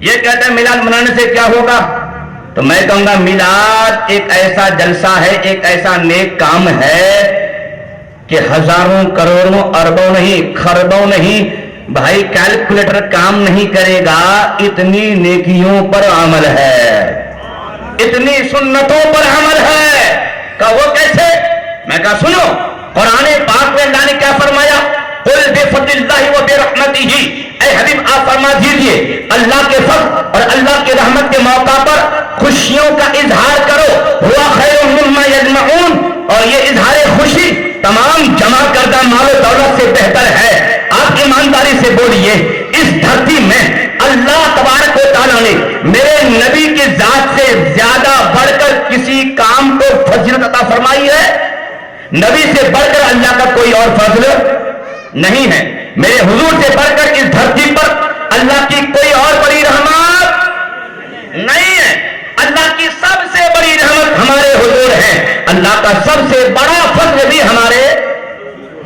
یہ کہتے ہیں میلاد منانے سے کیا ہوگا؟ تو میں کہوں گا میلاد ایک ایسا جلسہ ہے، ایک ایسا نیک کام ہے کہ ہزاروں کروڑوں اربوں نہیں خربوں نہیں بھائی کیلکولیٹر کام نہیں کرے گا، اتنی نیکیوں پر عمل ہے، اتنی سنتوں پر عمل ہے۔ کہ وہ کیسے؟ میں کہا سنو، قرآن پاک میں اللہ نے کیا فرمایا؟ قل بفضل اللہ وبرحمتہ، اے حبیب آپ فرما دیجئے اللہ کے فضل اور اللہ کی رحمت کے موقع پر خوشیوں کا اظہار کرو، ہوا خیر مما یجمعون، اور یہ اظہار خوشی تمام جمع کردہ مال و دولت سے بہتر ہے۔ آپ ایمانداری سے بولیے، اس دھرتی میں اللہ تبارک و تعالیٰ نے میرے نبی کی ذات سے زیادہ بڑھ کر کسی کام کو فضیلت عطا فرمائی ہے؟ نبی سے بڑھ کر اللہ کا کوئی اور فضل نہیں ہے، میرے حضور سے بڑھ کر اس دھرتی پر اللہ کی کوئی اور بڑی رحمت نہیں ہے۔ اللہ کی سب سے بڑی رحمت ہمارے حضور ہے، اللہ کا سب سے بڑا فضل بھی ہمارے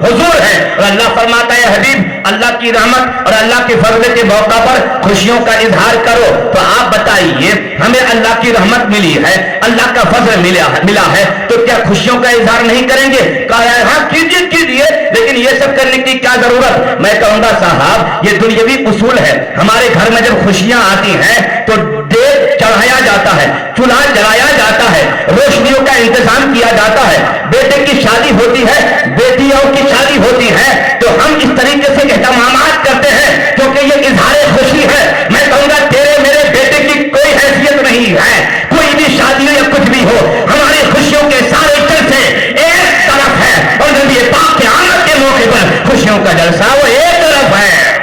حضور ہے۔ اور اللہ فرماتا ہے حبیب اللہ کی رحمت اور اللہ کے فضل کے موقع پر خوشیوں کا اظہار کرو۔ تو آپ بتائیے ہمیں اللہ کی رحمت ملی ہے، اللہ کا فضل ملا ہے، تو کیا خوشیوں کا اظہار نہیں کریں گے؟ کہا ہے ہاں کیجیے کیجیے، لیکن یہ سب کرنے کی کیا ضرورت؟ میں کہوں گا صاحب یہ دنیاوی اصول ہے، ہمارے گھر میں جب خوشیاں آتی ہیں تو دیگ چڑھایا جاتا ہے، چولہا جلایا جاتا ہے، روشنیوں کا انتظام کیا جاتا ہے، بیٹے کی شادی ہوتی ہے، بیٹیوں کی شادی ہوتی ہے، تو ہم اس طریقے سے اہتمامات کرتے ہیں کیونکہ یہ اظہار خوشی ہے۔ میں کہوں گا تیرے میرے بیٹے کی کوئی حیثیت نہیں ہے، کوئی بھی شادی ہو یا کچھ بھی ہو، ہماری خوشیوں کے سارے جلسے ایک طرف ہے، اور نبی پاک کے آمد کے موقع پر خوشیوں کا جلسہ وہ ایک طرف ہے۔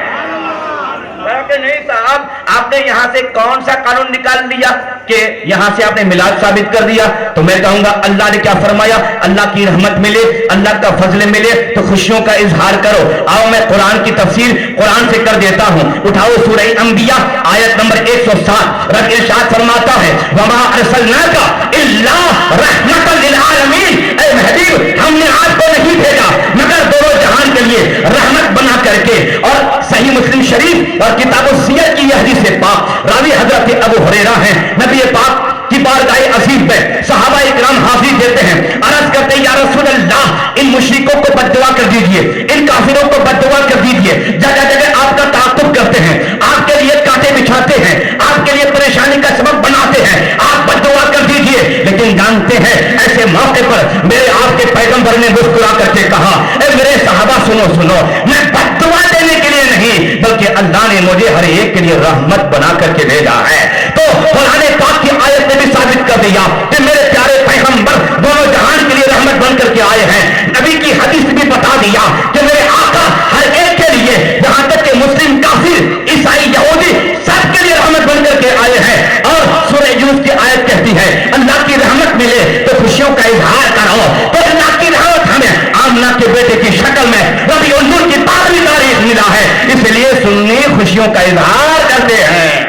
نہیں صاحب آپ نے یہاں سے کون سا قانون نکال لیا کہ یہاں سے آپ نے میلاد ثابت کر دیا؟ تو میں کہوں گا اللہ نے کیا فرمایا؟ اللہ کی رحمت ملے، اللہ کا فضل ملے تو خوشیوں کا اظہار کرو۔ آؤ میں قرآن کی تفسیر قرآن سے کر دیتا ہوں، اٹھاؤ سورہ انبیاء آیت نمبر 107، رب ارشاد فرماتا ہے وما ارسلناک الا رحمۃ للعالمین، اے حبیب ہم نے آپ کو نہیں بھیجا مگر دونوں جہان کے لیے رحمت بنا کر کے۔ اور صحیح مسلم شریف اور کتاب السیر کی یہ حدیث پاک راوی حضرت ابو ہریرہ ہیں، نبی پاک کی بارگاہ عظیم میں صحابہ اکرام حاضر دیتے ہیں، عرض کرتے ہیں یا رسول اللہ ان مشرکوں کو بد دعا کر دیجئے، ان کافروں کو بد دعا کر دیجئے، جگہ جگہ آپ کا تعاقب کرتے ہیں، آپ کے لیے کانٹے بچھاتے ہیں، آپ کے لیے پریشانی کا سبب بناتے ہیں، آپ بد دعا کر دیجئے۔ لیکن جانتے ہیں ایسے موقع پر میرے آپ کے پیغمبر نے مسکرا کر کے کہا اے میرے صحابہ سنو، میں بد دعا دینے کے لیے نہیں بلکہ اللہ نے مجھے ہر ایک کے لیے رحمت بنا کر کے بھیجا ہے۔ تو قرآن پاک کی آیت نے بھی ثابت کر دیا کہ میرے پیارے پیغمبر دونوں جہان کے لیے رحمت بن کر کے آئے ہیں۔ نبی کی حدیث بھی بتا دیا کہ میرے آقا ہر ایک کے لیے، یہاں تک کہ مسلم کافر عیسائی یہودی سب کے لیے رحمت بن کر کے آئے ہیں۔ اور سورہ یونس کی آیت کہتی ہے اللہ کی رحمت ملے تو خوشیوں کا اظہار کرو، تو اللہ کی رحمت ہمیں آمنہ کے بیٹے کی شکل میں ربیع الاول کی 12ویں تاریخ ملا ہے، اس لیے سنی خوشیوں کا اظہار کرتے ہیں۔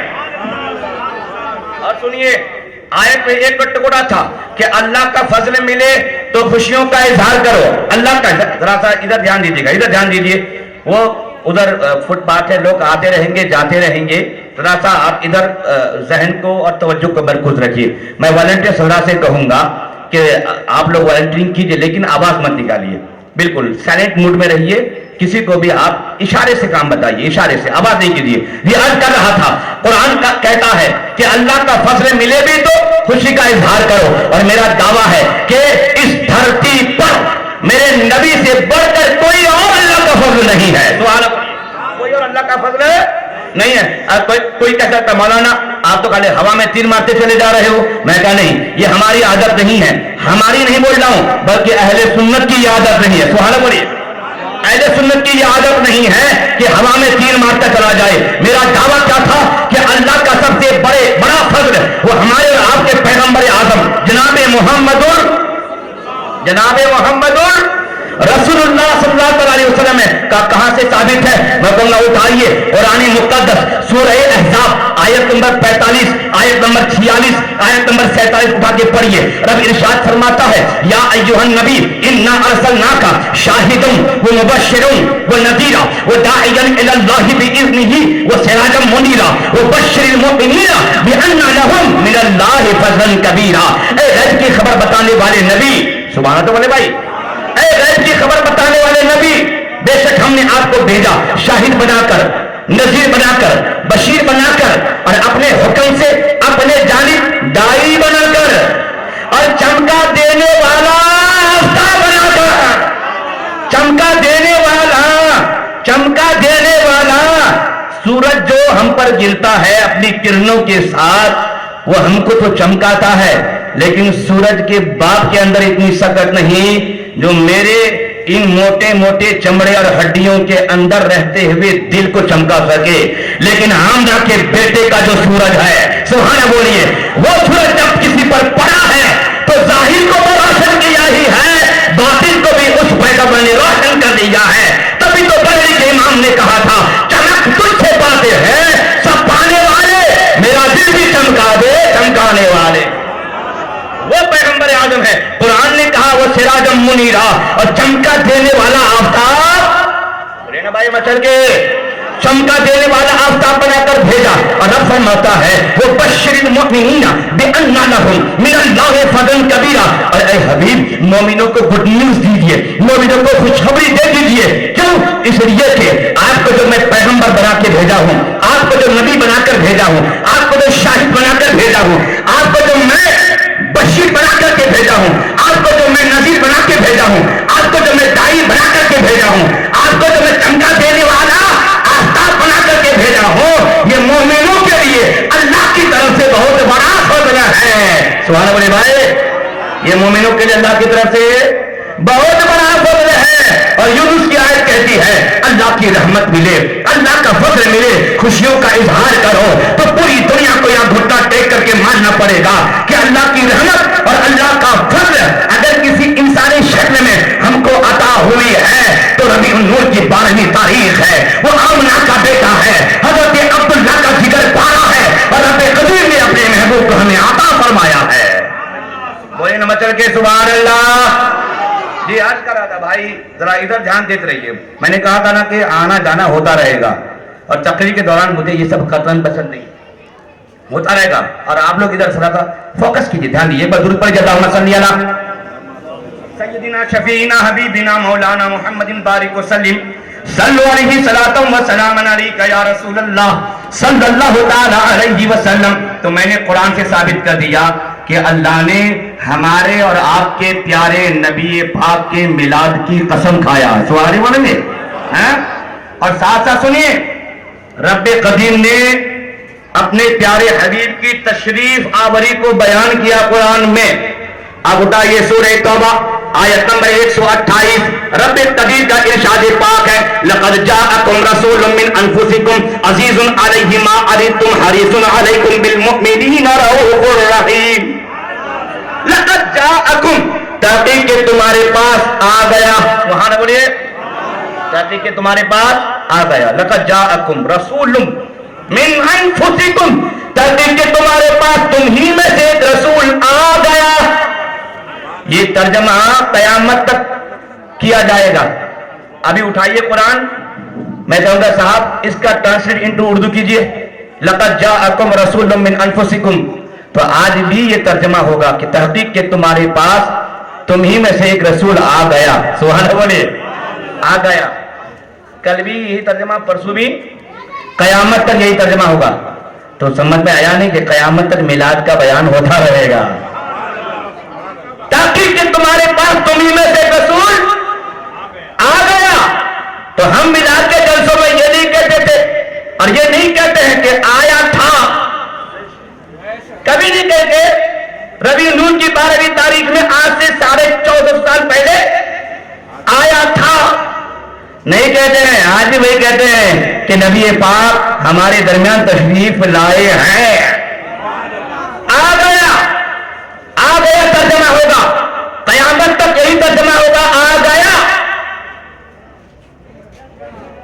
اور سنیے آیت میں ایک ٹکڑا تھا کہ اللہ کا فضل ملے تو خوشیوں کا اظہار کرو۔ اللہ کا ذرا سا ادھر دھیان دیجیے گا، ادھر دھیان دیجیے، وہ ادھر فٹ پاتھ ہے، لوگ آتے رہیں گے جاتے رہیں گے، ذرا سا آپ ادھر ذہن کو اور توجہ کو مرکوز رکھیے۔ میں والنٹیئر حضرات سے کہوں گا کہ آپ لوگ والنٹیئرنگ کیجیے لیکن آواز مت نکالیے، بالکل سائلنٹ موڈ میں رہیے، کسی کو بھی آپ اشارے سے کام بتائیے، اشارے سے، آواز نہیں کیجیے۔ یہ عرض کر رہا تھا قرآن کا کہتا ہے کہ اللہ کا فضل ملے بھی تو خوشی کا اظہار کرو، اور میرا دعویٰ ہے کہ اس دھرتی پر میرے نبی سے بڑھ کر کوئی اور اللہ کا فضل نہیں ہے۔ سبحان اللہ، کوئی اور اللہ کا فضل نہیں ہے۔ کوئی کہہ سکتا مولانا آپ تو خالی ہوا میں تیر مارتے چلے جا رہے ہو، میں کہا نہیں، یہ ہماری عادت نہیں ہے، ہماری نہیں بول رہا ہوں بلکہ اہل سنت کی یہ عادت نہیں ہے۔ سبحان اللہ بولیے، اہل سنت کی یہ عادت نہیں ہے کہ ہوا میں تیر مارتا چلا جائے۔ میرا دعویٰ کیا تھا کہ اللہ کا سب سے بڑا فضل وہ ہمارے اور آپ کے پیغمبر اعظم جناب محمد رسول اللہ صلی اللہ علیہ وسلم ہے۔ کہاں سے ثابت ہے؟ میں کہوں گا اٹھائیے قرآن مقدس سورہ احزاب آیت نمبر 45 آیت نمبر 46 آیت نمبر 47 اٹھا کے پڑھیے. رب ارشاد فرماتا ہے یا ایھا النبی انا ارسلناک شاہدا ومبشرا ونذیرا وداعیا الی اللہ باذنہ وسراجا منیرا وبشر المؤمنین بان لهم من اللہ فضلا کبیرا. اے غیب کی خبر بتانے والے نبی، سبحان اللہ والے بھائی، اے غیب کی خبر بتانے والے نبی، بے شک ہم نے آپ کو بھیجا شاہد بنا کر، نذیر بنا کر، بشیر بنا کر، اور اپنے حکم سے اپنے جانب داعی بنا کر، اور چمکا دینے والا آفتاب بنا کر. چمکا دینے والا، چمکا دینے والا. سورج جو ہم پر گرتا ہے اپنی کرنوں کے ساتھ، وہ ہم کو تو چمکاتا ہے، لیکن سورج کے باپ کے اندر اتنی سکت نہیں جو میرے ان موٹے موٹے چمڑے اور ہڈیوں کے اندر رہتے ہوئے دل کو چمکا سکے. لیکن حامدہ کے بیٹے کا جو سورج ہے، سبحان بولیے، وہ سورج جب کسی پر پڑا ہے تو ظاہر کو تو روشن کیا ہی ہے، باطن کو بھی اس پیغمبر نے روشن کر دیا ہے. تبھی تو بریلی کے امام نے کہا تھا چمک تجھ سے پاتے ہیں سب پانے والے، میرا دل بھی چمکا دے چمکانے والے. وہ پیغمبر اعظم ہے. قرآن نے کہا وہ سراجم منیرا، اور چمکا دینے والا آفتاب، بولے نا بھائی مچل کے، چمکا دینے والا آفتاب بنا کر بھیجا. اور رب فرماتا ہے وہ بشر المؤمنین بان لهم من اللہ فضلا کبیرا. اور اے حبیب مومنوں کو گڈ نیوز دیجئے، مومنوں کو خوشخبری دے دیجئے. کیوں؟ اس لیے کہ آپ کو جو میں پیغمبر بنا کے بھیجا ہوں، آپ کو جو نبی بنا کر بھیجا ہوں، آپ کو جو شاہد بنا کر بھیجا ہوں، آپ کو جو میں بشیر بنا کر کے بھیجا ہوں، آپ کو جو میں نذیر بنا کے بھیجا ہوں، آپ کو جو میں داعی بنا کر کے بھیجا ہوں، آپ کو جو میں چمکا دینے والا آفتاب بنا کر کے بھیجا ہوں، یہ مومنوں کے لیے اللہ کی طرف سے بہت بڑا فضل ہے. سبحان اللہ بھائی، یہ مومنوں کے لیے اللہ کی طرف سے بہت بڑا فضل ہے. اور یونس کی آیت کہتی ہے اللہ کی رحمت ملے، اللہ کا فضل ملے، خوشیوں کا اظہار کرو تو پوری دنیا کو یہاں گھٹنا ٹیک کر کے ماننا پڑے گا کہ اللہ کی رحمت اور اللہ کا فضل اگر کسی انسانی شکل میں ہم کو عطا ہوئی ہے تو ربیع النور کی 12ویں تاریخ ہے. وہ آمنہ کا بیٹا ہے، حضرت عبداللہ کا جگر پارا ہے، اور رب قدیر نے اپنے محبوب کو ہمیں عطا فرمایا ہے. بولے نا مچل کے سبحان اللہ. جی آج کرا تھا بھائی، ذرا ادھر دھیان دیتے رہیے. میں نے کہا تھا نا کہ آنا جانا ہوتا رہے گا، اور تقریر کے دوران مجھے یہ سب قطعاً پسند نہیں، ہوتا رہے گا. اور آپ لوگ ادھر ذرا فوکس کیجیے، دھیان دیجیے. بدرود پر اللہم صلی علی سیدنا شفیعنا حبیبنا مولانا محمد بارک وسلم. صلو علیہ صلاۃ و سلام علیک یا رسول اللہ صلی اللہ تعالی علیہ وسلم. تو میں نے قرآن سے ثابت کر دیا کہ اللہ نے ہمارے اور آپ کے پیارے نبی پاک کے میلاد کی قسم کھایا. سواری بولیں گے؟ اور ساتھ ساتھ سنیے، رب قدیم نے اپنے پیارے حبیب کی تشریف آوری کو بیان کیا قرآن میں. اب اٹھائیے سورہ توبہ آیت نمبر 128. رب قدیر کا ارشاد پاک ہے لقد جاءکم رسول من انفسکم عزیز علیہ ما عنتم حریص علیکم بالمؤمنین رؤوف رحیم. لقد جاءکم، تحقیق کہ تمہارے پاس آ گیا. وہاں نہ بولیے، تحقیق کہ تمہارے پاس آ گیا. لقد جاءکم رسول من انفسکم، تحقیق کہ تمہارے پاس تم ہی میں سے ایک رسول آ گیا. یہ ترجمہ قیامت تک کیا جائے گا. ابھی اٹھائیے قرآن، میں کہوں گا صاحب اس کا ٹرانسلیٹ انٹو اردو کیجئے. لقد جاءکم رسول من انفسکم، تو آج بھی یہ ترجمہ ہوگا کہ تحقیق کہ تمہارے پاس تم ہی میں سے ایک رسول آ گیا. سبحان اللہ بولے، آ گیا. کل بھی یہی ترجمہ، پرسوں بھی، قیامت تک یہی ترجمہ ہوگا. تو سمجھ میں آیا نہیں کہ قیامت تک میلاد کا بیان ہوتا رہے گا. تاکہ کہ تمہارے پاس تم ہی میں سے رسول آ گیا. تو ہم میلاد کے جلسوں میں یہ نہیں کہتے تھے اور یہ نہیں کہتے ہیں کہ آیا تھا، کبھی نہیں کہتے. ربیع الاول کی 12ویں تاریخ میں آج سے 14.5 سال پہلے آیا تھا نہیں کہتے ہیں. آج بھی وہی کہتے ہیں کہ نبی پاک ہمارے درمیان تشریف لائے ہیں. آ گیا، آ گیا ترجمہ ہوگا. قیامت تک یہی ترجمہ ہوگا، آ گیا.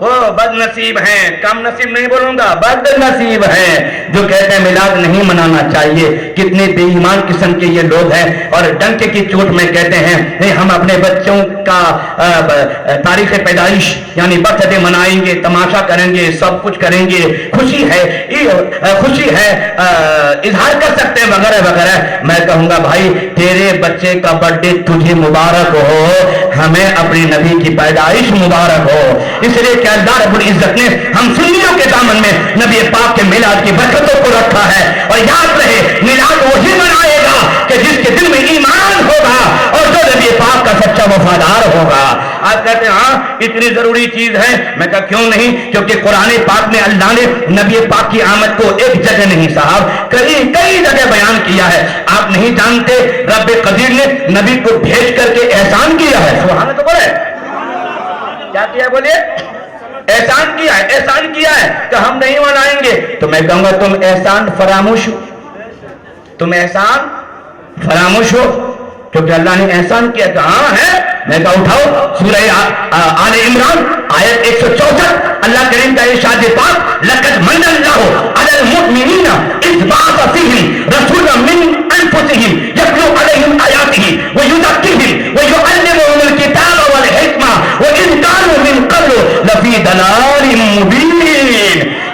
وہ بد نصیب ہیں, کم نصیب نہیں بولوں گا, بد نصیب ہیں جو کہتے ہیں میلاد نہیں منانا چاہیے. کتنے بے ایمان قسم کے یہ لوگ ہیں, اور ڈنکے کی چوٹ میں کہتے ہیں نہیں ہم اپنے بچوں کا تاریخ پیدائش یعنی برتھ ڈے منائیں گے, تماشا کریں گے, سب کچھ کریں گے, خوشی ہے اظہار کر سکتے ہیں وغیرہ وغیرہ. میں کہوں گا بھائی تیرے بچے کا برتھ ڈے تجھے مبارک ہو, ہمیں اپنے نبی کی پیدائش مبارک ہو. اس لیے کہ اللہ رب العزت نے ہم سنیوں کے دامن میں نبی پاک کے میلاد کی برکتوں کو رکھا ہے. اور یاد رہے میلاد وہی منائے گا کہ جس کے دل میں ایمان ہوگا اور جو نبی پاک کا سچا وفادار ہوگا. آپ کہتے ہیں ہاں اتنی ضروری چیز ہے, میں کہا کیوں نہیں, کیونکہ قرآن پاک میں اللہ نے نبی پاک کی آمد کو ایک جگہ نہیں صاحب کئی جگہ بیان کیا ہے. آپ نہیں جانتے رب قدیر نے نبی کو بھیج کر کے احسان کیا ہے. سبحان اللہ, تو بولے کیا کیا, بولے احسان کیا ہے, احسان کیا ہے کہ ہم نہیں منائیں گے. تو میں کہوں گا تم احسان فراموش ہو, تم احسان فراموش ہو, کیونکہ اللہ نے احسان کیا کہ ہاں ہے. میں کہا اٹھاؤ سورہ آل عمران آیت 164, اللہ کریم کا ارشاد پاک لقد من اللہ علی المؤمنین اذ بعث فیہم رسولا من انفسہم یتلو علیہم آیاتہ ویزکیہم ویعلمہم الکتاب والحکمہ وان کانوا من قبل لفی ضلال مبین.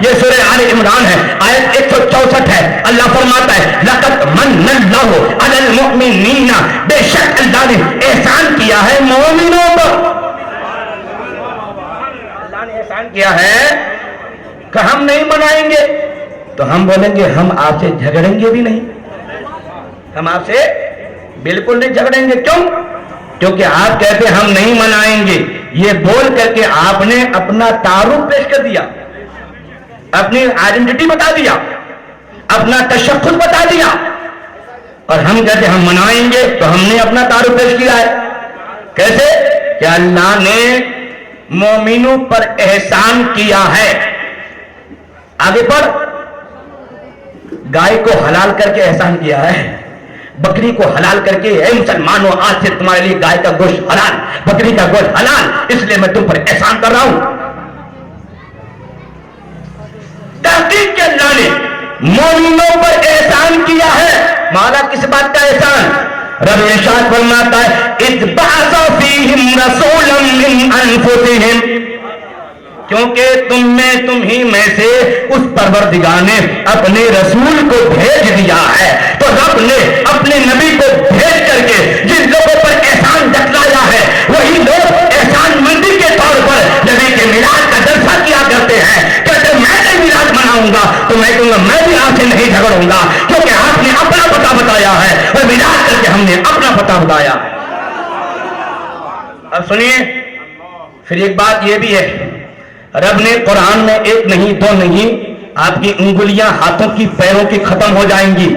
یہ سورہ آل عمران ہے, آیت 164 ہے. اللہ فرماتا ہے لقد من اللہ علی المؤمنین, بے شک اللہ نے احسان کیا ہے مومنوں پر. اللہ نے احسان کیا ہے کہ ہم نہیں منائیں گے. تو ہم بولیں گے ہم آپ سے جھگڑیں گے بھی نہیں, ہم آپ سے بالکل نہیں جھگڑیں گے. کیوں؟ کیونکہ آپ کہتے ہیں ہم نہیں منائیں گے. یہ بول کر کے آپ نے اپنا تعارف پیش کر دیا, اپنی آئیڈینٹی بتا دیا, اپنا تشخص بتا دیا, اور ہم کہتے ہیں ہم منائیں گے. تو ہم نے اپنا تعارف پیش کیا ہے. کیسے؟ کہ اللہ نے مومنوں پر احسان کیا ہے. آگے پر گائے کو حلال کر کے احسان کیا ہے, بکری کو حلال کر کے اے مسلمانوں آج سے تمہارے لیے گائے کا گوشت حلال, بکری کا گوشت حلال, اس لیے میں تم پر احسان کر رہا ہوں. تحقیق کے اللہ نے مومنوں پر احسان کیا ہے. مولا کس بات کا احسان؟ رب ارشاد فرماتا ہے اذ بعث فیہم رسولا من انفسہم, کیونکہ تم ہی میں سے اس پروردگار نے اپنے رسول کو بھیج دیا ہے. تو رب نے اپنے نبی کو بھیج کر کے جن لوگوں پر احسان جتلایا ہے وہی لوگ احسان مندی کے طور پر نبی کے میلاد کا جلسہ کیا کرتے ہیں. کہتے میں نہیں میلاد مناؤں گا, تو میں کہوں گا میں بھی آپ سے نہیں جھگڑوں گا, کیونکہ آپ نے اپنا پتہ بتایا ہے اور میلاد کر کے ہم نے اپنا پتہ بتایا. اب سنیے پھر ایک بات یہ بھی ہے, رب نے قرآن میں ایک نہیں دو نہیں, آپ کی انگلیاں ہاتھوں کی پیروں کی ختم ہو جائیں گی,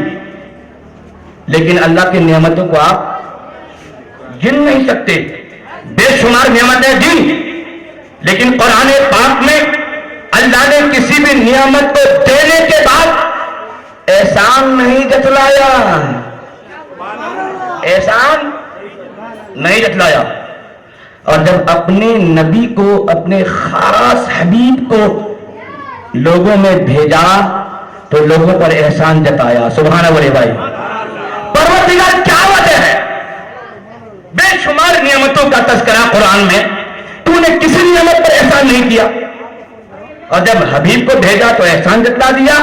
لیکن اللہ کی نعمتوں کو آپ گن نہیں سکتے. بے شمار نعمتیں دی, لیکن قرآن پاک میں اللہ نے کسی بھی نعمت کو دینے کے بعد احسان نہیں جتلایا, احسان نہیں جتلایا. اور جب اپنے نبی کو, اپنے خاص حبیب کو لوگوں میں بھیجا تو لوگوں پر احسان جتایا. سبحان اللہ بھائی, پروردگار کیا وجہ ہے؟ بے شمار نعمتوں کا تذکرہ قرآن میں, تو نے کسی نعمت پر احسان نہیں کیا, اور جب حبیب کو بھیجا تو احسان جتلا دیا.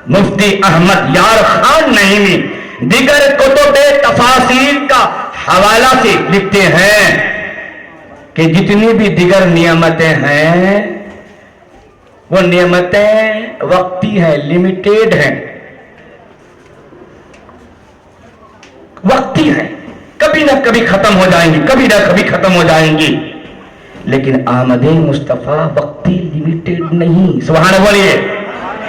مفتی احمد یار خان نعیمی دیگر کتب تفاسیر کا حوالہ سے لکھتے ہیں کہ جتنی بھی دیگر نعمتیں ہیں وہ نعمتیں وقتی ہیں, لمیٹیڈ ہیں, وقتی ہیں, کبھی نہ کبھی ختم ہو جائیں گی, کبھی نہ کبھی ختم ہو جائیں گی. لیکن آمد مصطفیٰ وقتی لمیٹیڈ نہیں. سبحان اللہ بولیے.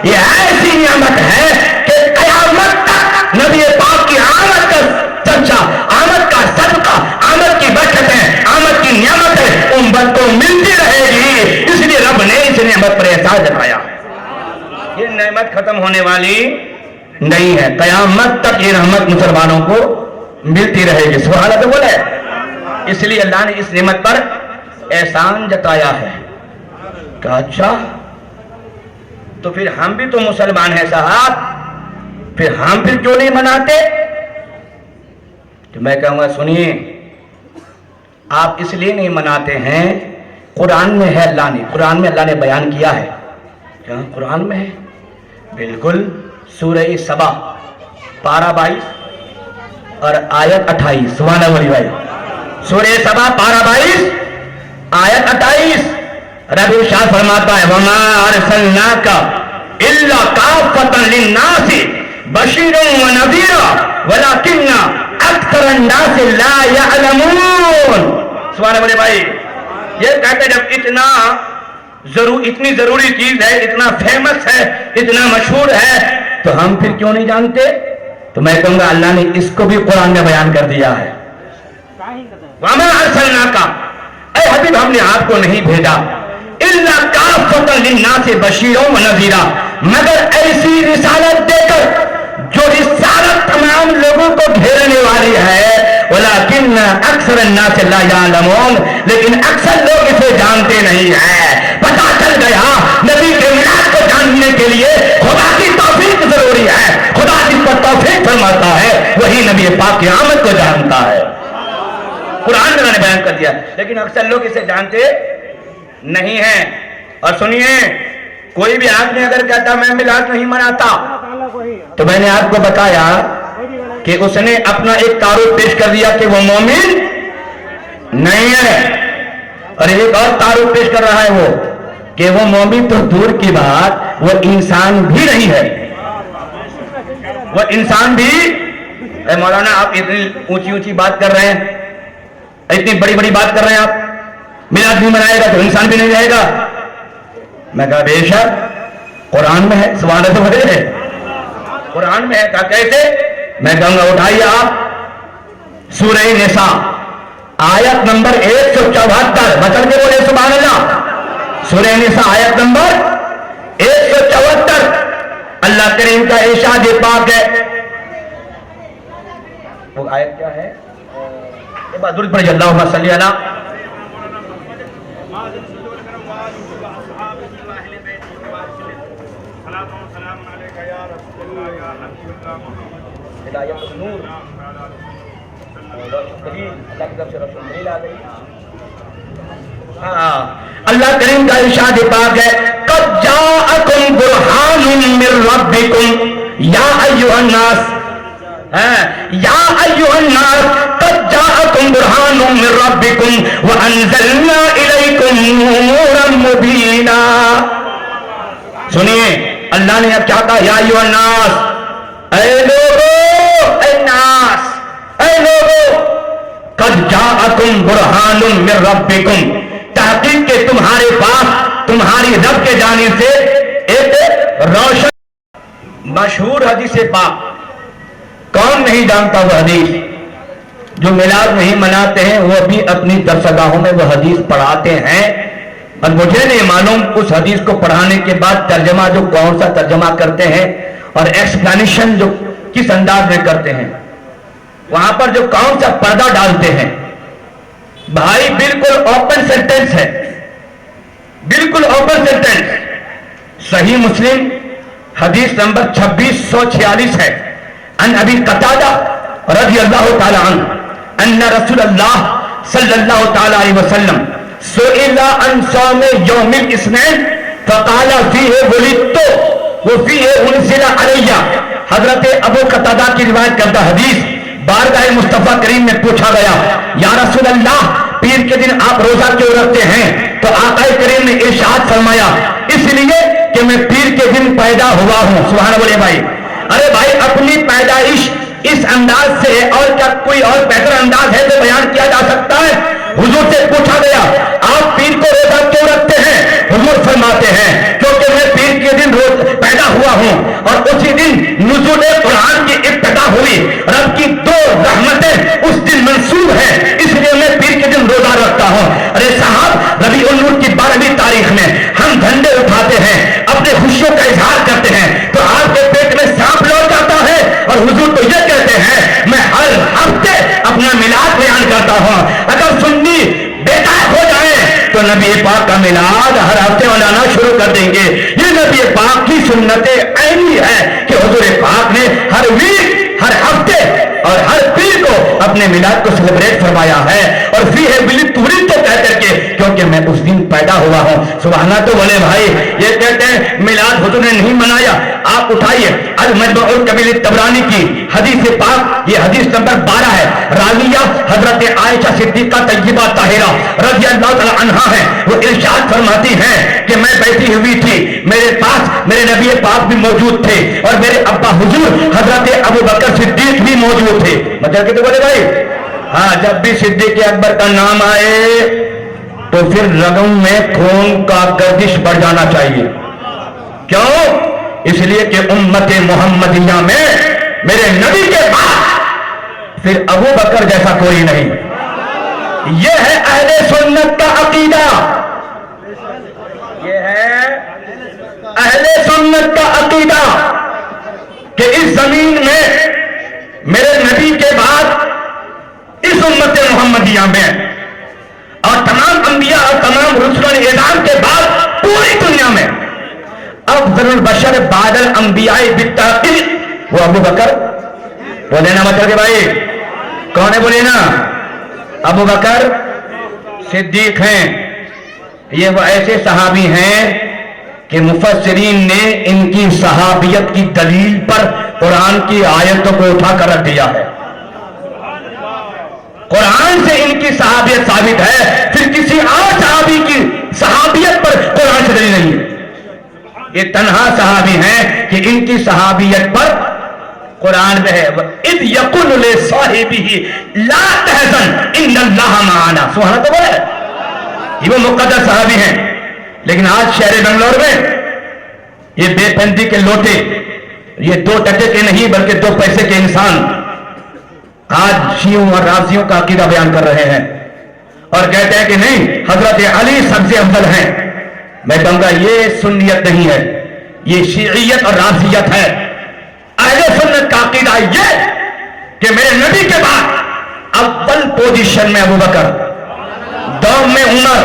یہ ایسی نعمت ہے کہ قیامت تک نبی پاک کی آمد کا چرچا, آمد کا صدقہ, آمد کی برکتیں, آمد کی نعمتیں امت کو ملتی رہے گی. اس لیے رب نے اس نعمت پر احسان جتایا. یہ نعمت ختم ہونے والی نہیں ہے, قیامت تک یہ رحمت مسلمانوں کو ملتی رہے گی. سبحان اللہ بولے. اس لیے اللہ نے اس نعمت پر احسان جتایا ہے. کہا اچھا تو پھر ہم بھی تو مسلمان ہیں صاحب, پھر ہم پھر کیوں نہیں مناتے؟ تو میں کہوں گا سنیے, آپ اس لیے نہیں مناتے ہیں, قرآن میں ہے, قرآن میں اللہ نے بیان کیا ہے. کیا قرآن میں ہے؟ بالکل, سورہ سبا پارہ 22 اور آیت 28. سبحان اللہ بھائی, سورہ سبا پارہ 22 آیت 28. رب ارشاد فرماتا ہے وما ارسلناک الا کافۃ للناس بشیرا ونذیرا ولکن اکثر الناس لا یعلمون. سبحان اللہ بھائی, یہ کہتے جب اتنی ضروری چیز ہے, اتنا فیمس ہے, اتنا مشہور ہے, تو ہم پھر کیوں نہیں جانتے؟ تو میں کہوں گا اللہ نے اس کو بھی قرآن میں بیان کر دیا ہے. وما ارسلناک, اے حبیب ہم نے آپ کو نہیں بھیجا, الا کافۃ للناس بشیرا ونذیرا, مگر ایسی رسالت دے کر جو رسالت تمام لوگوں کو گھیرنے والی ہے. ولکن اکثر الناس لا یعلمون, لیکن اکثر لوگ اسے جانتے نہیں ہیں. پتہ چل گیا نبی کے میلاد کو جاننے کے لیے خدا کی توفیق ضروری ہے. خدا جس پر توفیق فرماتا ہے وہی نبی پاک کی آمد کو جانتا ہے. قرآن میں نے بیان کر دیا, لیکن اکثر لوگ اسے جانتے نہیں ہیں. اور سنیے, کوئی بھی آدمی اگر کہتا میں میلاد نہیں مناتا, تو میں نے آپ کو بتایا کہ اس نے اپنا ایک تعارف پیش کر دیا کہ وہ مومن نہیں ہے, اور ایک اور تعارف پیش کر رہا ہے وہ کہ وہ مومن تو دور کی بات, وہ انسان بھی نہیں ہے. وہ انسان بھی, اے مولانا آپ اتنی اونچی اونچی بات کر رہے ہیں, اتنی بڑی بڑی بات کر رہے ہیں آپ, میلاد نہیں منائے گا تو انسان بھی نہیں رہے گا. میں کہا بے شک قرآن میں ہے. سبحان اللہ ہے, قرآن میں ہے. کہا کیسے؟ میں کہوں گا اٹھائیے آپ سورہ نساء آیت نمبر 174, بچن کے بولے سبحان اللہ. سورہ نساء آیت نمبر 174, اللہ کریم کا ارشاد پاک ہے. وہ آیت کیا ہے؟ درود پڑھیے, اللہم صلی علی اللہ کریم کا ارشاد پاک ہے قد جاءکم برہان من ربکم یا ایھا الناس, یا ایھا الناس قد جاءکم برہان من ربکم وانزلنا الیکم نورا مبینا. سنیے, اللہ نے اب کیا کہا, یا ایھا الناس, اے لوگو, اے ناس, اے لوگو, قد جاءکم برہان من ربکم, تحقیق کہ تمہارے پاس تمہاری رب کے جانب سے ایک روشن. مشہور حدیث پاک, کون نہیں جانتا وہ حدیث؟ جو میلاد نہیں مناتے ہیں وہ بھی اپنی درسگاہوں میں وہ حدیث پڑھاتے ہیں, اور مجھے نہیں معلوم اس حدیث کو پڑھانے کے بعد ترجمہ جو کون سا ترجمہ کرتے ہیں اور ایکسپلینیشن جو کس انداز میں کرتے ہیں, وہاں پر جو کون سا پردہ ڈالتے ہیں. بھائی بالکل اوپن سینٹنس ہے, بالکل اوپن سینٹنس. صحیح مسلم حدیث نمبر 2646 ہے. ان ابی قتادہ رضی اللہ تعالی عنہ ان رسول اللہ صلی اللہ تعالی علیہ وسلم سئل عن صوم یوم الاثنین فقال فیہ ولدت وفیہ انزل علی. حضرت ابو قتادہ کی روایت کردہ حدیث, بارگاہ مصطفیٰ کریم میں پوچھا گیا یا رسول اللہ پیر کے دن آپ روزہ کیوں رکھتے ہیں؟ تو آقا کریم نے ارشاد فرمایا اس لیے کہ میں پیر کے دن پیدا ہوا ہوں. سبحان اللہ بھائی, ارے بھائی اپنی پیدائش اس انداز سے ہے, اور کیا کوئی اور بہتر انداز ہے جو بیان کیا جا سکتا ہے؟ حضور سے پوچھا گیا آپ پیر کو روزہ کیوں رکھتے ہیں؟ حضور فرماتے ہیں کیونکہ میں پیر کے دن پیدا ہوا ہوں اور اسی دن نزول قرآن کی ابتدا ہوئی, رب کی 2 رحمتیں اس دن منصوب ہیں, اس لیے میں پیر کے دن روزہ رکھتا ہوں. ارے صاحب ربیع النور کی 12ویں تاریخ میں ہم جھنڈے اٹھاتے ہیں, اپنے خوشیوں کا اظہار کرتے ہیں, تو آپ کے پیٹ میں سانپ لوٹ جاتا ہے, اور حضور تو یہ کہتے ہیں میں ہر ہفتے اپنا میلاد بیان کرتا ہوں. اگر نبی پاک کا میلاد ہر ہفتے منانا شروع کر دیں گے. یہ نبی پاک کی سنت عینی ہے کہ حضور پاک نے ہر ویک، ہر ہفتے اور ہر پیر کو اپنے میلاد کو سیلیبریٹ فرمایا ہے. اور فی ہے بلی توری تو کہہ کر کے، کیونکہ میں اس دن پیدا ہوا ہوں. سبحانہ تو بولے بھائی. یہ کہتے ہیں میلاد حضور نے نہیں منایا. آپ اٹھائیے المجمع الکبیر طبرانی کی حدیث پاک، یہ حدیث نمبر 12 ہے. راویہ حضرت عائشہ صدیقہ طیبہ طاہرہ رضی اللہ تعالی عنہا ہے. وہ ارشاد فرماتی ہیں کہ میں بیٹھی ہوئی تھی، میرے پاس میرے نبی پاک بھی موجود تھے اور میرے ابا حضور حضرت ابو بکر صدیق بھی موجود تھے. مطلب کہ تو بولے بھائی ہاں، جب بھی صدیق اکبر کا نام آئے تو پھر رگوں میں خون کا گردش بڑھ جانا چاہیے. کیوں؟ اس لیے کہ امت محمدیہ میں میرے نبی کے بعد پھر ابو بکر جیسا کوئی نہیں. یہ ہے اہل سنت کا عقیدہ، یہ ہے اہل سنت کا عقیدہ کہ اس زمین میں میرے نبی کے بعد اس امت محمدیہ میں اور تمام انبیاء اور تمام رسول اعظام کے بعد پوری دنیا میں افضل البشر بعد الانبیاء بالتحقیق وہ ابو بکر. بولے نا مطلب کہ بھائی کون ہے؟ بولے نا ابو بکر صدیق ہیں. یہ وہ ایسے صحابی ہیں کہ مفسرین نے ان کی صحابیت کی دلیل پر قرآن کی آیتوں کو اٹھا کر رکھ دیا ہے. قرآن سے ان کی صحابیت ثابت ہے، پھر کسی اور صحابی کی صحابیت پر قرآن سے دلیل نہیں ہے. یہ تنہا صحابی ہیں کہ ان کی صحابیت پر قرآن میں ہے اذ یقول لصاحبہ لا تحزن ان اللہ معنا. سبحان اللہ بولے. یہ وہ مقدس صحابی ہیں. لیکن آج شہر بنگلور میں یہ بے پنتی کے لوٹے، یہ 2 ٹکے کے نہیں بلکہ 2 پیسے کے انسان آج شیعوں اور رافضیوں کا عقیدہ بیان کر رہے ہیں اور کہتے ہیں کہ نہیں حضرت علی سب سے افضل ہیں. میں کہوں گا یہ سنیت نہیں ہے، یہ شیعیت اور رافضیت ہے. اہل سنت کا عقیدہ یہ کہ میرے نبی کے بعد اول پوزیشن میں ابو بکر، دوم میں عمر،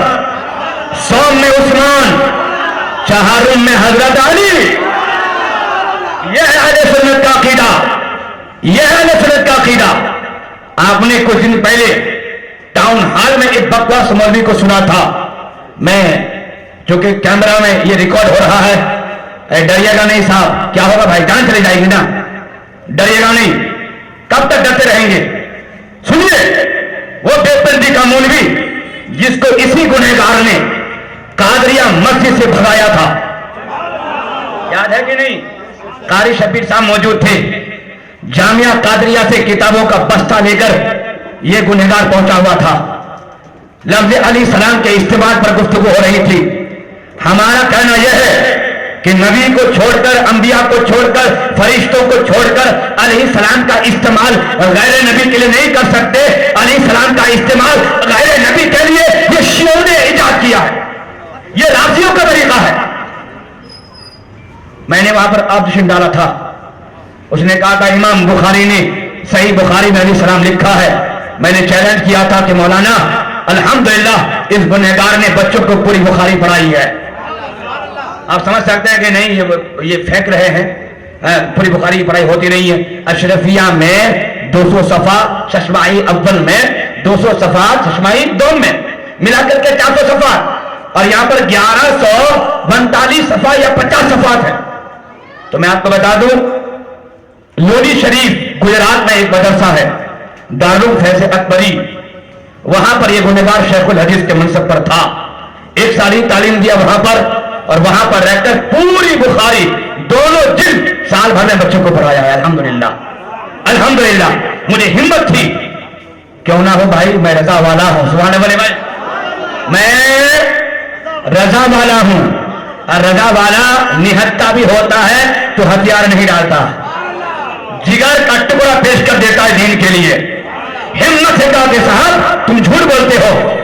سوم میں عثمان، چہارم میں حضرت علی. یہ ہے اہل سنت کا عقیدہ، یہ ہے اہل سنت کا عقیدہ. آپ نے کچھ دن پہلے ٹاؤن ہال میں ایک بکواس مولوی کو سنا تھا. میں چونکہ کیمرہ میں یہ ریکارڈ ہو رہا ہے، ڈریے گا نہیں صاحب. کیا ہوگا بھائی؟ جان چلی جائے گی نا. ڈریے گا نہیں. کب تک ڈرتے رہیں گے؟ سنیے، وہ بے پردی کا مولوی جس کو اسی گنہگار نے قادریہ مسجد سے بھگایا تھا، یاد ہے کہ نہیں؟ قاری شبیر صاحب موجود تھے. جامعہ قادریہ سے کتابوں کا بستہ لے کر یہ گنہگار پہنچا ہوا تھا. لفظ علیہ السلام کے استعمال پر گفتگو ہو رہی تھی. ہمارا کہنا یہ ہے کہ نبی کو چھوڑ کر، انبیاء کو چھوڑ کر، فرشتوں کو چھوڑ کر علیہ السلام کا استعمال غیر نبی کے لیے نہیں کر سکتے. علیہ السلام کا استعمال غیر نبی کے لیے یہ شیعوں نے ایجاد کیا ہے، یہ رافضیوں کا طریقہ ہے. میں نے وہاں پر آبجیکشن ڈالا تھا. اس نے کہا تھا امام بخاری نے صحیح بخاری میں علیہ السلام لکھا ہے. میں نے چیلنج کیا تھا کہ مولانا الحمدللہ اس گنہگار نے بچوں کو پوری بخاری پڑھائی ہے. آپ سمجھ سکتے ہیں کہ نہیں یہ پھینک رہے ہیں، پوری بخاری کی پڑھائی ہوتی نہیں ہے. اشرفیہ میں 200 صفحہ، ششمائی اول میں 200 صفحہ، ششمائی دوم میں ملا کر کے 400 صفحہ، اور یہاں پر 1142 صفحہ یا 50 صفحات ہیں. تو میں آپ کو بتا دوں، لودھی شریف گجرات میں ایک مدرسہ ہے دارالفیض اکبری، وہاں پر یہ گنہگار شیخ الحدیث کے منصب پر تھا. 1 سال ہی تعلیم دیا وہاں پر، اور وہاں پر رہ کر پوری بخاری دونوں جلد سال بھر میں بچوں کو پڑھایا ہے. الحمدللہ الحمدللہ. مجھے ہمت تھی، کیوں نہ ہو بھائی، میں رضا والا ہوں. سبحان اللہ بھائی، میں رضا والا ہوں. اور رضا والا نہتا بھی ہوتا ہے تو ہتھیار نہیں ڈالتا، جگر کا ٹکڑا پیش کر دیتا ہے دین کے لیے. ہمت ہے کہا کہ صاحب تم جھوٹ بولتے ہو،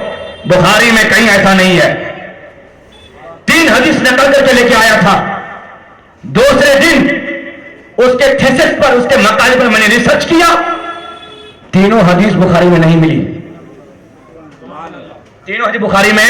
بخاری میں کہیں ایسا نہیں ہے. 3 حدیث نقل کر کے لے کے آیا تھا. دوسرے دن اس کے تھیسس پر، اس کے مقالے پر میں نے ریسرچ کیا، تینوں حدیث بخاری میں نہیں ملی. تینوں حدیث بخاری میں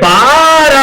12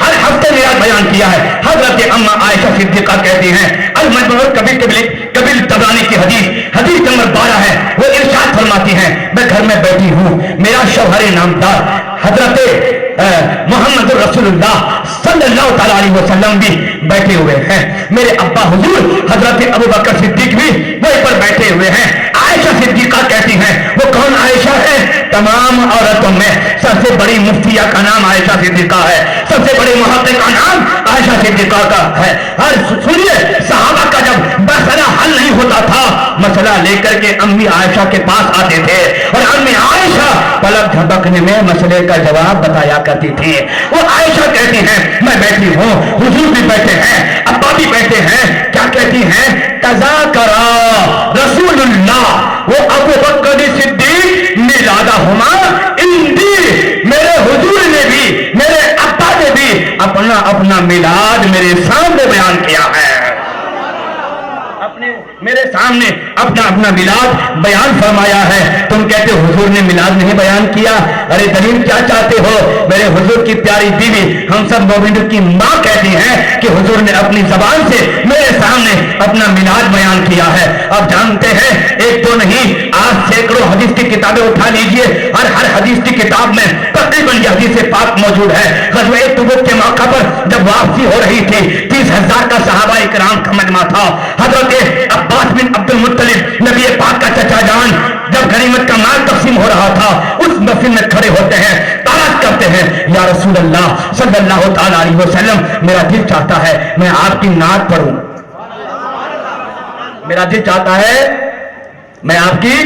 ہر ہفتے میراج بیان کیا ہے. حضرت اما عائشہ صدیقہ کہتی ہیں المجموع کبیر طبرانی کی حدیث نمبر 12 ہے. وہ ارشاد فرماتی ہیں میں گھر میں بیٹھی ہوں, میرا شوہر نامدار حضرت محمد رسول اللہ صلی اللہ تعالی علیہ وسلم بھی بیٹھے ہوئے ہیں, میرے ابا حضور حضرت ابو بکر صدیق بھی وہیں پر بیٹھے ہوئے ہیں. عائشہ صدیقہ کہتی ہیں وہ کون عائشہ ہے؟ تمام عورتوں میں سب سے بڑی مفتیہ کا نام عائشہ صدیقہ ہے, سب سے بڑی محقق کا نام عائشہ صدیقہ کا ہے. اور سنیے صحابہ کا جب مسئلہ حل نہیں ہوتا تھا, مسئلہ لے کر کے امی عائشہ کے پاس آتے تھے اور امی عائشہ پلک جھپکنے میں مسئلے کا جواب بتایا کرتی تھی. وہ عائشہ کہتی ہیں میں بیٹھی ہوں, حضور بھی بیٹھے ہیں, ابا بھی بیٹھے ہیں, کیا کہتی ہیں تذاکرا رسول اللہ وہ ابو بکر صدیق میلادہما اندی, میرے حضور نے بھی میرے ابا نے بھی اپنا اپنا میلاد میرے سامنے بیان کیا ہے, میرے سامنے اپنا اپنا میلاد بیان فرمایا ہے. تم کہتے ہو حضور نے میلاد نہیں بیان کیا, ارے دلیل کیا چاہتے ہو؟ میرے حضور کی پیاری بیوی ہم سب مومنوں کی ماں کہتی ہیں کہ حضور نے اپنی زبان سے میرے سامنے اپنا میلاد بیان کیا ہے. اب جانتے ہیں ایک تو نہیں, آج سینکڑوں حدیث کی کتابیں اٹھا لیجئے, ہر حدیث کی کتاب میں تقریباً یہ حدیث پاک موجود ہے. غزوہ تبوک کے موقع پر جب واپسی ہو رہی تھی 30,000 کا صحابہ اکرام کا مجمع تھا. حضرت عباس بن عبد المطلب نبی پاک کا چچا جان جب غنیمت کا مال تقسیم ہو رہا تھا اس محفل میں کھڑے ہوتے ہیں, طلب کرتے ہیں یا رسول اللہ صلی اللہ تعالی علیہ وسلم میرا دل چاہتا ہے میں آپ کی نعت پڑھوں, میرا دل چاہتا ہے میں آپ کی.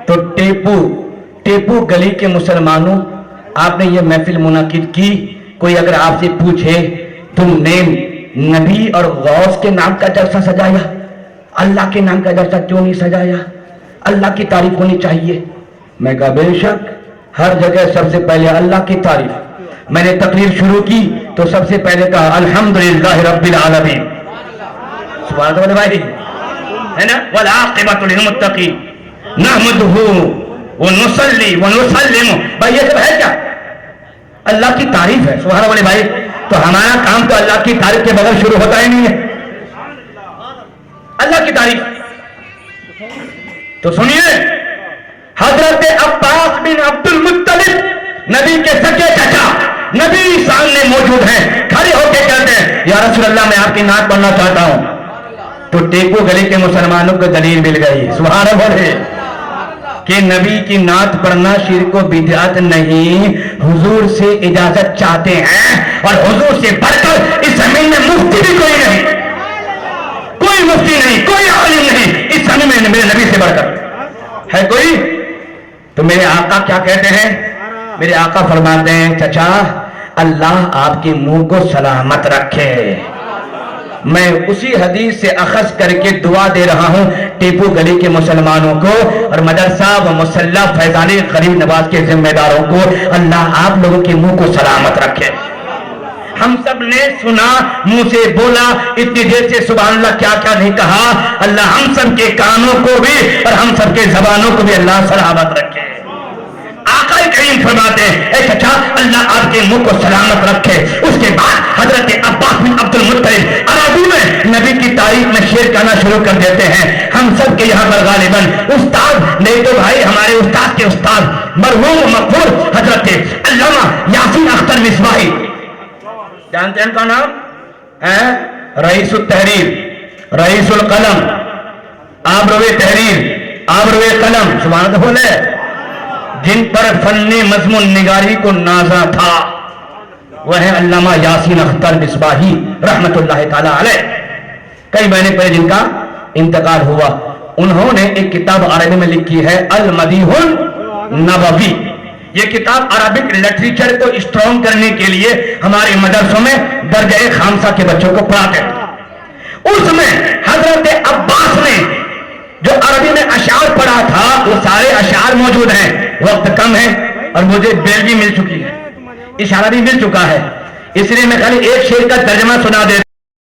تو ٹیپو گلی کے مسلمانوں آپ نے یہ محفل منعقد کی, کوئی اگر آپ سے پوچھے تم نے نبی اور غوث کے نام کا جلسہ سجایا, اللہ کے نام کا جلسہ کیوں نہیں سجایا؟ اللہ کی تعریف ہونی چاہیے. میں کہا بے شک ہر جگہ سب سے پہلے اللہ کی تعریف. میں نے تقریر شروع کی تو سب سے پہلے کہا الحمدللہ رب العالمین, سبحان اللہ بھائی ہے نا, والعاقبۃ للمتقین نحمدہ ونصلی ونسلم. بھائی یہ سب ہے کیا؟ اللہ کی تعریف ہے. سبحان اللہ بھائی, تو ہمارا کام تو اللہ کی تعریف کے بغیر شروع ہوتا ہی نہیں ہے. اللہ کی تعریف. تو سنیے حضرت عباس بن عبد المطلب نبی کے سچے چچا نبی سامنے موجود ہیں, کھڑے ہو کے کہتے ہیں یا رسول اللہ میں آپ کی نعت پڑھنا چاہتا ہوں. تو ٹیپو گلی کے مسلمانوں کو دلیل مل گئی سبحان اللہ کہ نبی کی نعت پڑھنا شرک و بدعت نہیں, حضور سے اجازت چاہتے ہیں اور حضور سے بڑھ کر اس زمین میں مفتی بھی کوئی نہیں, کوئی مفتی نہیں, کوئی عالم نہیں اس زمین میں میرے نبی سے بڑھ کر ہے کوئی. تو میرے آقا کیا کہتے ہیں؟ میرے آقا فرماتے ہیں چچا اللہ آپ کے منہ کو سلامت رکھے. میں اسی حدیث سے اخذ کر کے دعا دے رہا ہوں ٹیپو گلی کے مسلمانوں کو اور مدرسہ و مسلح فیضانی غریب نواز کے ذمہ داروں کو, اللہ آپ لوگوں کے منہ کو سلامت رکھے. ہم سب نے سنا, منہ سے بولا, اتنی دیر سے سبحان اللہ کیا کیا نہیں کہا. اللہ ہم سب کے کانوں کو بھی اور ہم سب کے زبانوں کو بھی اللہ سلامت رکھے. آقا کریم فرماتے ہیں اے چچا اللہ آپ کے منہ کو سلامت رکھے. اس کے بعد حضرت عباس بن عبد المطلب عربی میں نبی کی تعریف میں شعر کہنا شروع کر دیتے ہیں. ہم سب کے یہاں پر غالباً استاد نہیں تو بھائی ہمارے استاد کے استاد مرحوم مغفور حضرت علامہ یاسین اختر مصباحی, جانتے ہیں ان کا نام ہے؟ رئیس التحریر, رئیس القلم, آبروِ تحریر, آبروِ قلم, سبحان اللہ بولے, جن پر فن مضمون نگاری کو نازا تھا وہ ہے علامہ یاسین اختر مصباحی رحمت اللہ تعالی علیہ. کئی مہینے پہلے جن کا انتقال ہوا, انہوں نے ایک کتاب عربی میں لکھی ہے المدیح النبوی. یہ کتاب عربک لٹریچر کو اسٹرانگ کرنے کے لیے ہمارے مدرسوں میں درجہ خامسہ کے بچوں کو پڑھاتے ہیں. اس میں حضرت عباس نے جو عربی میں اشعار پڑھا تھا وہ سارے اشعار موجود ہیں. وقت کم ہے اور مجھے بیل بھی مل چکی ہے, اشارہ بھی مل چکا ہے, اس لیے میں خالی ایک شعر کا ترجمہ سنا دیتا